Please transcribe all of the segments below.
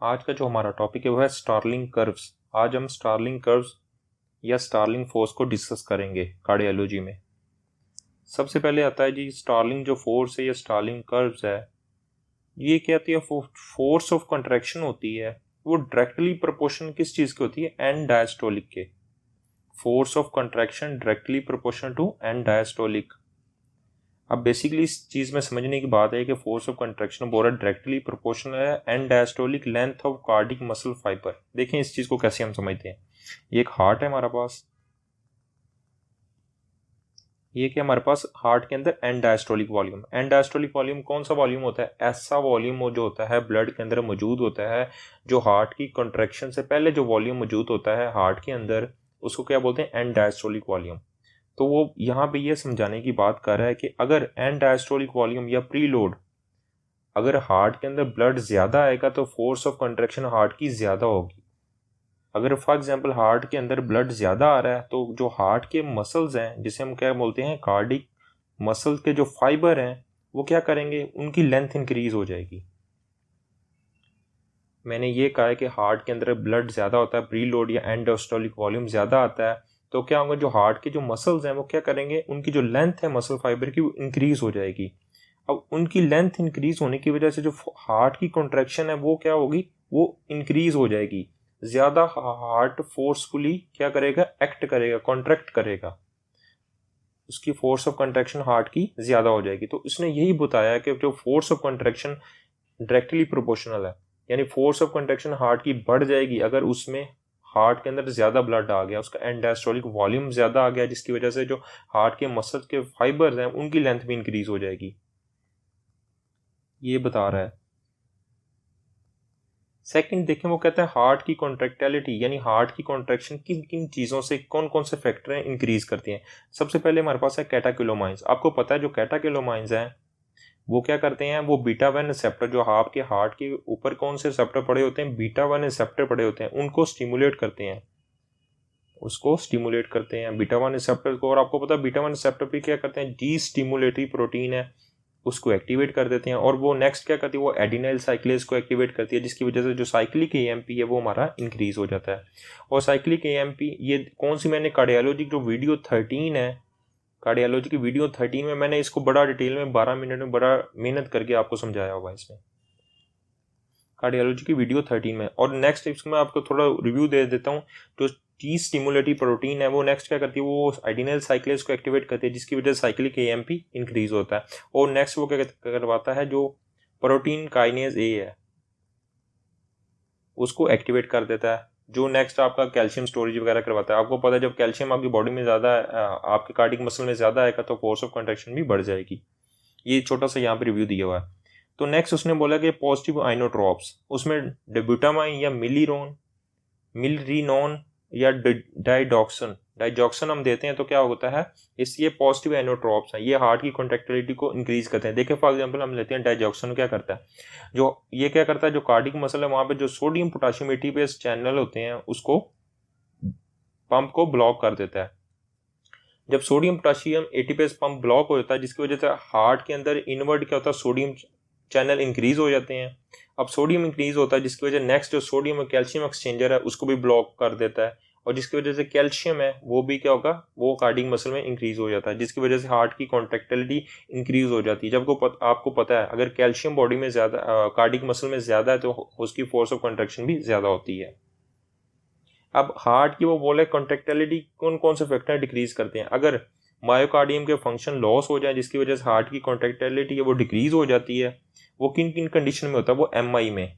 आज का जो हमारा टॉपिक है वो है स्टार्लिंग कर्व्स। आज हम स्टार्लिंग कर्व्स या स्टार्लिंग फोर्स को डिस्कस करेंगे कार्डियोलॉजी में। सबसे पहले आता है जी स्टार्लिंग जो फोर्स है या स्टार्लिंग कर्व्स है, ये क्या होती है? फोर्स ऑफ कंट्रैक्शन होती है, वो डायरेक्टली प्रोपोर्शनल किस चीज़ की होती है? एंड डायस्टोलिक के। Force of contraction directly proportional to end diastolic. अब बेसिकली इस चीज़ में समझने की बात है कि फोर्स ऑफ कंट्रैक्शन बोरा डायरेक्टली प्रोपोर्शनल है end diastolic length of cardiac muscle fibre. देखें इस चीज़ को कैसे हम समझते हैं। ये एक हार्ट है हमारे पास, ये क्या हमारे पास हार्ट के अंदर and diastolic volume. And diastolic volume कौन सा वॉल्यूम होता है? ऐसा वॉल्यूम जो होता है ब्लड के अंदर मौजूद होता है, जो हार्ट की कंट्रैक्शन से पहले जो वॉल्यूम मौजूद होता है हार्ट के अंदर, उसको क्या बोलते हैं? And diastolic volume. तो वो यहाँ पे ये समझाने की बात कर रहा है कि अगर एंड डायस्टोलिक वॉल्यूम या प्रीलोड, अगर हार्ट के अंदर ब्लड ज़्यादा आएगा तो फोर्स ऑफ कंट्रैक्शन हार्ट की ज़्यादा होगी। अगर फॉर एग्जांपल हार्ट के अंदर ब्लड ज़्यादा आ रहा है तो जो हार्ट के मसल्स हैं, जिसे हम क्या बोलते हैं? कार्डिक मसल के जो फाइबर हैं, वो क्या करेंगे? उनकी लेंथ इंक्रीज हो जाएगी। मैंने ये कहा है कि हार्ट के अंदर ब्लड ज़्यादा होता है, प्रीलोड या एंड डायस्टोलिक वॉल्यूम ज़्यादा आता है, तो क्या होगा? जो हार्ट के जो मसल्स हैं वो क्या करेंगे? उनकी जो लेंथ है मसल फाइबर की वो इंक्रीज हो जाएगी। अब उनकी लेंथ इंक्रीज होने की वजह से जो हार्ट की कॉन्ट्रैक्शन है वो क्या होगी? वो इंक्रीज हो जाएगी। ज़्यादा हार्ट फोर्सफुली क्या करेगा? एक्ट करेगा, कॉन्ट्रैक्ट करेगा, उसकी फोर्स ऑफ कंट्रैक्शन हार्ट की ज़्यादा हो जाएगी। तो इसने यही बताया कि जो force of contraction directly proportional है, यानी फोर्स ऑफ कंट्रैक्शन हार्ट की बढ़ जाएगी अगर उसमें हार्ट के अंदर ज़्यादा ब्लड आ गया, उसका एंड डायस्टोलिक वॉल्यूम ज़्यादा आ गया, जिसकी वजह से जो हार्ट के मसल के फाइबर्स हैं उनकी लेंथ भी इंक्रीज हो जाएगी। ये बता रहा है। सेकंड देखें, वो कहता है हार्ट की कॉन्ट्रैक्टिलिटी, यानी हार्ट की कॉन्ट्रैक्शन किन किन चीज़ों से, कौन कौन से फैक्टर हैं इंक्रीज करती हैं। सबसे पहले हमारे पास है कैटाकिलोमाइंस। आपको पता है जो कैटाकिलोमाइंस हैं वो क्या करते हैं? वो बीटा वन रिसेप्टर, जो आपके हार्ट के ऊपर कौन से रिसेप्टर पड़े होते हैं? बीटा वन रिसेप्टर पड़े होते हैं, उनको स्टिमुलेट करते हैं, उसको स्टिमुलेट करते हैं बीटा वन रिसेप्टर को। और आपको पता है बीटा वन रिसेप्टर पे क्या करते हैं? डी स्टिमुलेटरी प्रोटीन है, उसको एक्टिवेट कर देते हैं। और वो नेक्स्ट क्या करती है? वो एडिनाइल साइक्लेज को एक्टिवेट करती है, जिसकी वजह से जो साइक्लिक एएमपी है वो हमारा इंक्रीज हो जाता है। और साइक्लिक एएमपी ये कौन सी? मैंने कार्डियोलॉजी जो वीडियो 13 है, कार्डियोलॉजी की वीडियो 13 में मैंने इसको बड़ा डिटेल में 12 मिनट में बड़ा मेहनत करके आपको समझाया हुआ है इसमें, कार्डियोलॉजी की वीडियो 13 में। और नेक्स्ट इसमें आपको थोड़ा रिव्यू दे देता हूँ। जो टी स्टिमुलेटरी प्रोटीन है वो नेक्स्ट क्या करती है? वो एडिनल साइक्लेज को एक्टिवेट करती है, जिसकी वजह से साइक्लिक एएमपी इंक्रीज होता है। और नेक्स्ट वो क्या करवाता है? जो प्रोटीन काइनेज ए है उसको एक्टिवेट कर देता है, जो नेक्स्ट आपका कैल्शियम स्टोरेज वगैरह करवाता है। आपको पता है जब कैल्शियम आपकी बॉडी में ज़्यादा, आपके कार्डिक मसल में ज़्यादा आएगा तो फोर्स ऑफ कंट्रैक्शन भी बढ़ जाएगी। ये छोटा सा यहाँ पे रिव्यू दिया हुआ है। तो नेक्स्ट उसने बोला कि पॉजिटिव आइनोट्रॉप्स, उसमें डेब्यूटामाइन या मिलरीनोन या डाइडॉक्सन डाइजॉक्सन हम देते हैं तो क्या होता है? इस ये पॉजिटिव एनोट्रॉप्स हैं, ये हार्ट की कॉन्ट्रैक्टिलिटी को इंक्रीज करते हैं। देखिए फॉर एग्जांपल हम लेते हैं डाइजॉक्सन, क्या करता है? जो ये क्या करता है? जो कार्डिक मसल है वहाँ पे जो सोडियम पोटाशियम एटीपेस चैनल होते हैं उसको, पंप को ब्लॉक कर देता है। जब sodium potassium ATPase pump block हो जाता है, जिसकी वजह से हार्ट के अंदर इनवर्ट क्या होता है? सोडियम चैनल इंक्रीज हो जाते हैं। अब सोडियम इंक्रीज होता है जिसकी वजह नेक्स्ट जो सोडियम और कैल्शियम एक्सचेंजर है उसको भी ब्लॉक कर देता है, और जिसकी वजह से कैल्शियम है वो भी क्या होगा? वो कार्डिक मसल में इंक्रीज हो जाता है, जिसकी वजह से हार्ट की कॉन्ट्रैक्टिलिटी इंक्रीज हो जाती है। जब आपको पता है अगर कैल्शियम बॉडी में ज़्यादा, कार्डिक मसल में ज़्यादा है तो उसकी फोर्स ऑफ कंट्रैक्शन भी ज़्यादा होती है। अब हार्ट की वो बोले कॉन्ट्रैक्टिलिटी कौन कौन से फैक्टर डिक्रीज करते हैं? अगर मायोकार्डियम के फंक्शन लॉस हो जाए जिसकी वजह से हार्ट की कॉन्ट्रैक्टिलिटी है वो डिक्रीज हो जाती है। वो किन किन कंडीशन में होता है? वो एमआई में।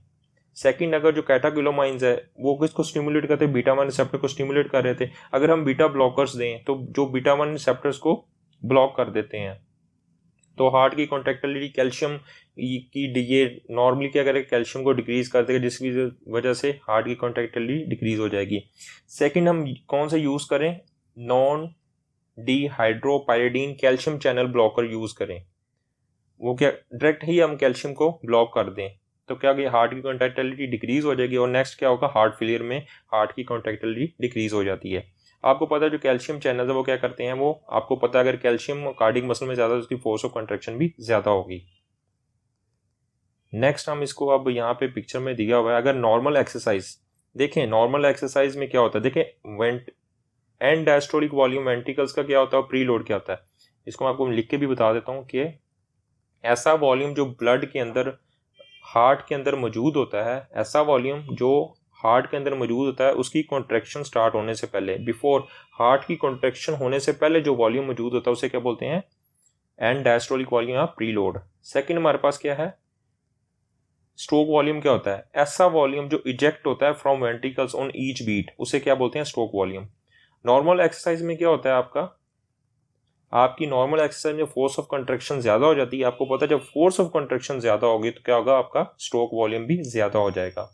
सेकंड, अगर जो कैटाकिलोमाइंस है वो किसको स्टिमुलेट करते हैं? बीटा वन रिसेप्टर को स्टिमुलेट कर रहे थे। अगर हम बीटा ब्लॉकर्स दें तो जो बीटा वन रिसेप्टर्स को ब्लॉक कर देते हैं तो हार्ट की कॉन्ट्रैक्टिलिटी, कैल्शियम की ये नॉर्मली क्या करेगा? कैल्शियम को डिक्रीज कर देगा, जिसकी वजह से हार्ट की कॉन्ट्रैक्टिलिटी डिक्रीज हो जाएगी। सेकंड, हम कौन सा यूज करें? Non dihydropyridine calcium channel blocker use करें। वो क्या डायरेक्ट ही हम कैल्शियम को ब्लॉक कर दें तो क्या कि हार्ट की कॉन्ट्रैक्टिलिटी डिक्रीज हो जाएगी। और नेक्स्ट क्या होगा? हार्ट फेलियर में हार्ट की कॉन्ट्रैक्टिलिटी डिक्रीज हो जाती है। आपको पता है जो कैल्शियम चैनल है वो क्या करते हैं? वो आपको पता है अगर कैल्शियम कार्डिक मसल में ज़्यादा, उसकी फोर्स ऑफ कंट्रैक्शन भी ज़्यादा होगी। नेक्स्ट हम इसको अब यहाँ पे पिक्चर में दिया हुआ है, अगर नॉर्मल एक्सरसाइज देखें, नॉर्मल एक्सरसाइज में क्या होता है, देखें went and diastolic volume ventricles का क्या होता है, प्री लोड क्या होता है। इसको मैं आपको लिख के भी बता देता हूँ कि ऐसा वॉल्यूम जो ब्लड के अंदर हार्ट के अंदर मौजूद होता है, ऐसा वॉल्यूम जो हार्ट के अंदर मौजूद होता है उसकी कॉन्ट्रैक्शन स्टार्ट होने से पहले, बिफोर हार्ट की कॉन्ट्रैक्शन होने से पहले जो वॉल्यूम मौजूद होता है उसे क्या बोलते हैं, एंड डायस्टोलिक वॉल्यूम या प्री लोड। सेकेंड हमारे पास क्या है, स्ट्रोक वॉल्यूम क्या होता है, ऐसा वॉल्यूम जो इजेक्ट होता है from ventricles on each beat, उसे क्या बोलते हैं, स्ट्रोक वॉल्यूम। नॉर्मल एक्सरसाइज में क्या होता है आपकी नॉर्मल एक्सरसाइज में फोर्स ऑफ कंट्रैक्शन ज्यादा हो जाती है, आपको पता है जब फोर्स ऑफ कंट्रैक्शन ज्यादा होगी तो क्या होगा, आपका स्ट्रोक वॉल्यूम भी ज्यादा हो जाएगा।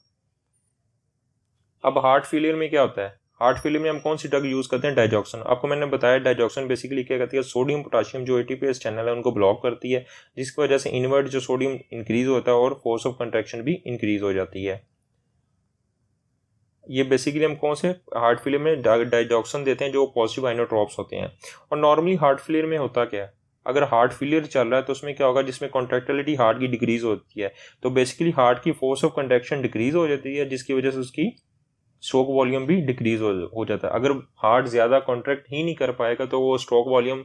अब हार्ट फेलियर में क्या होता है, हार्ट फेलियर में हम कौन सी ड्रग यूज करते हैं, डाइजॉक्सन। आपको मैंने बताया डाइजॉक्सन बेसिकली क्या करती है, सोडियम पोटाशियम जो एटीपीएस चैनल है उनको ब्लॉक करती है, जिसकी वजह से इनवर्ट जो सोडियम इंक्रीज होता है और फोर्स ऑफ कंट्रैक्शन भी इंक्रीज हो जाती है। ये बेसिकली हम कौन से हार्ट फेलियर में डाइजॉक्सन देते हैं जो पॉजिटिव आइनोट्रॉप्स होते हैं। और नॉर्मली हार्ट फेलियर में होता क्या है, अगर हार्ट फेलियर चल रहा है तो उसमें क्या होगा, जिसमें कॉन्ट्रैक्टिलिटी हार्ट की डिक्रीज होती है, तो बेसिकली हार्ट की फोर्स ऑफ कंट्रैक्शन डिक्रीज हो जाती है, जिसकी वजह से उसकी स्ट्रोक वॉल्यूम भी डिक्रीज हो जाता है। अगर हार्ट ज़्यादा कॉन्ट्रैक्ट ही नहीं कर पाएगा तो वो स्ट्रोक वॉल्यूम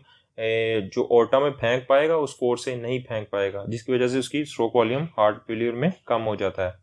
जो ओर्टा में फेंक पाएगा उस फोर्स से नहीं फेंक पाएगा, जिसकी वजह से उसकी स्ट्रोक वॉल्यूम हार्ट फेलियर में कम हो जाता है।